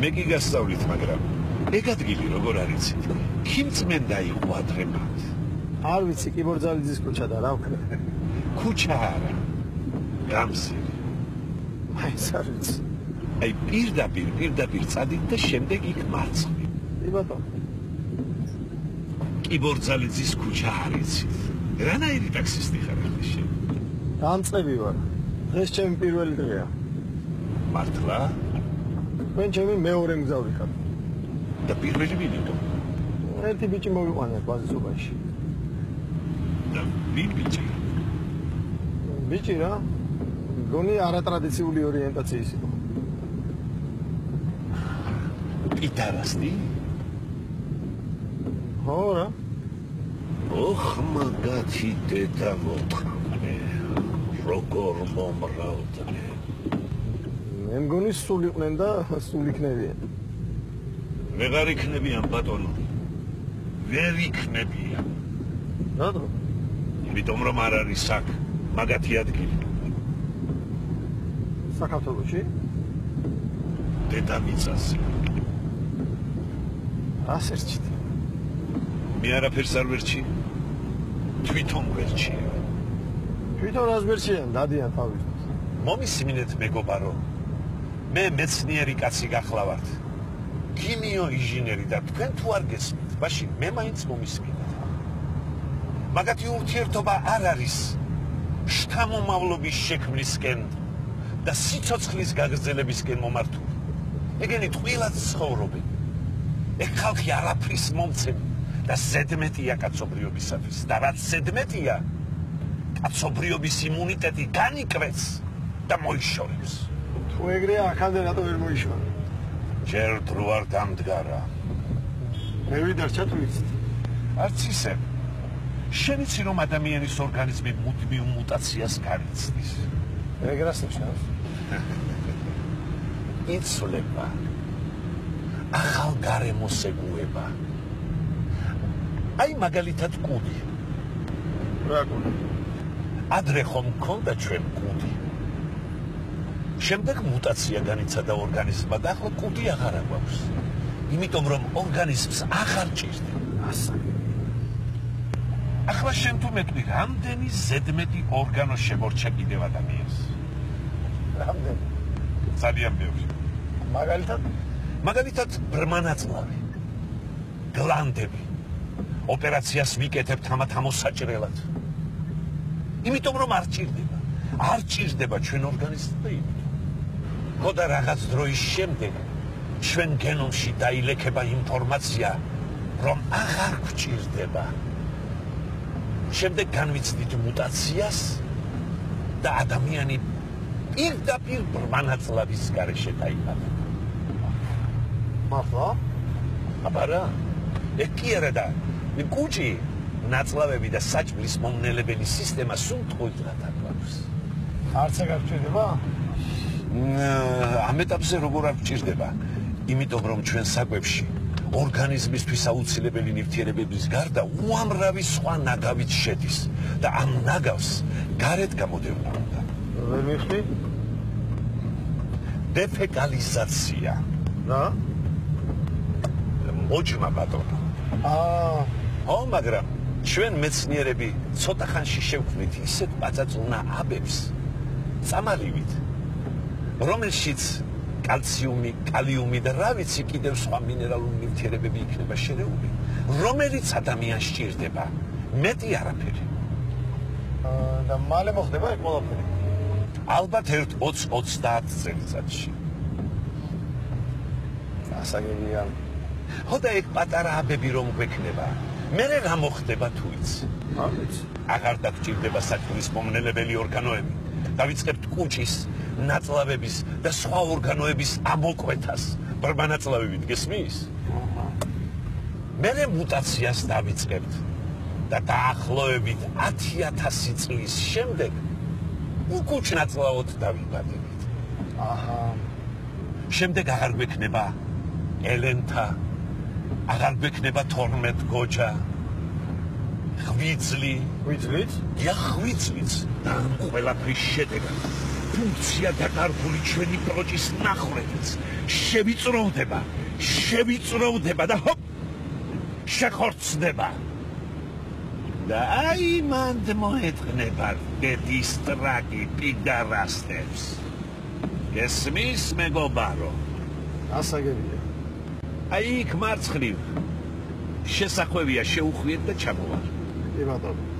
მე კი გასწავლით, მაგრამ ეგ ადგილი როგორ არიცით? ქიმწმენდა იყო ადრე მათ. არ ვიცი, კიბორძალიძის ქუჩა და რა ვქნა. ქუჩა არა. გამზირი. მაინც არ ვიცი. აი პირდაპირ წადით და შემდეგ იქ მარცხნივ. კი ბატონო. კიბორძალიძის ქუჩა არიცით. რანაირი ტაქსისტი ხარ შენ? დამწყები ვარ. დღეს ჩემი პირველი დღეა. მართლა? თქვენ ჩემი მეორე მგზავრი ხართ. და პირველი ვინიდო? ერთი ბიჭი მოვიყვანეთ ბაზისობაში. და ვინ ბიჭი? ბიჭი რა? გონი არატრადიციული ორიენტაციის იყო. პიტარასტი? ხო რა. ოხ მაგათი დედა მოყავე. როგორ მომრავლდნენ. მე მგონი სულ იყვნენ და სულ იქნებიან. ვეღარ იქნებიან ბატონო. ვერ იქნებიან. რატო? იმიტომ რომ არ არის აქ მაგათი ადგილი. საქართველოში? დედამიწაზე. რას ერჩით? მე არაფერს არ ვერჩი. თვითონ ვერჩი. თვითონ რას ვერჩიან? დადიან თავის. მომისმინეთ მეგობარო. მე მეცნიერი კაცი გახლავართ. ქიმიო ინჟინერი და თქვენ თუ არ გესმით, მაშინ მე მაინც მომისმინეთ. მაგათი ურთიერთობა არ არის შთამომავლობის შექმნისკენ და სიცოცხლის გაგრძელებისკენ მომართული. ეგენი ტყუილად ცხოვრობენ. ეგ ხალხი არაფრის მომცემი და ზედმეტია კაცობრიობისათვის და რაც ზედმეტია კაცობრიობის იმუნიტეტი განიკვეთს და მოიშორებს. თუ ეგრეა აქამდე რატო ვერ მოიშორე? ჯერ დრო არ დამდგარა. მე ვიდარჩა თუ იცით? არც ისე. შენ იცი რომ ადამიანის ორგანიზმი მუდმივ მუტაციას განიცდის. ეგ რას ნიშნავს? იცვლება. ახალ გარემოს ეგუება. აი მაგალითად კუდი. რა კუდი? ადრე ხომ მქონდა ჩვენ კუდი. შემდეგ მუტაცია განიცადა ორგანიზმმა და ახლა კუდი აღარ აქვს. იმიტომ რომ ორგანიზმს აღარ ჭირდება. ასაკი. ახლა შენ თუ მეტყვი, რამდენი ზედმეტი ორგანო შემორჩა კიდევ ადამიანს? რამდენი? ძალიან ბევრი. მაგალითად ბრმანაწლავი, გლანდები. ოპერაციას ვიკეთებთ ამათ ამოსაჭრელად. იმიტომ რომ არ ჭირდება ჩვენ ორგანიზმს და იმიტომ. ხოდა რაღაც დროის შემდეგ ჩვენ გენომში დაილექება ინფორმაცია, რომ აღარ გვჭირდება. შემდეგ განვიცდით მუტაციას და ადამიანი პირდაპირ ბრმანაწლავის გარეშე დაიბადა. მართლა? აბარა, ეგ კი არა და კუჭი, ნაწლავები და საჭმლის მომნელებელი სისტემა სულ ტყუილად აქვს. არც ეგ არ გჭირდება? ამ ეტაპზე როგორ არ გჭირდება? იმიტომ რომ ჩვენ საკვებში ორგანიზმისთვის აუცილებელი ნივთიერებების გარდა უამრავი სხვა ნაგავიც შედის და ამ ნაგავს გარეთ გამოდევნა უნდა. ვერ მიხდი? დეფეკალიზაცია. რა? მოჯმა ბატონო. ო, მაგრამ ჩვენ მეცნიერები ცოტა ხანში შევქმნით ისეთ პაწაწუნა აბებს წამალივით, რომელშიც კალციუმი, კალიუმი და რა ვიცი კიდევ სხვა მინერალური ნივთიერებები იქნება შერეული, რომელიც ადამიანს სჭირდება, მეტი არაფერი. და მალე მოხდება ეს ყველაფერი? ალბათ 20-30 წელიწადში. ასაგებია. ხოდა ეგ პატარა აბები რომ გვექნება, მერე რა მოხდება თუ იცი? არ ვიცი. აღარ დაგჭირდება საჭმლის მომნელებელი ორგანოები. დავიწყებთ კუჭის, ნაწლავების და სხვა ორგანოების ამოკვეთას. ბრმანაწლავებით გესმის? მერე მუტაციას დავიწყებთ და დაახლოებით 10,000 წლის შემდეგ უკუჭნაწლავად დავიბადებით. აჰა. შემდეგ აღარ გვექნება ელენთა, აღარ გვექნება 12 გოჯა. ხვიძლი. ხვიძლიც? დიახ, ხვიძლიც. და ყველაფრის შედეგად ფუნქცია დაკარგული ჩვენი პროჭის ნახრებიც შევიწროვდება და ჰოპ შეხორცდება და აი მანდ მოეთყნება დედის ტრაგი პიდარასტებს გესმის მეგობარო ასაგებია აი იქ მარცხნივ შესახვევია შეუხვიეთ და ჩამოვარ კი ბატონო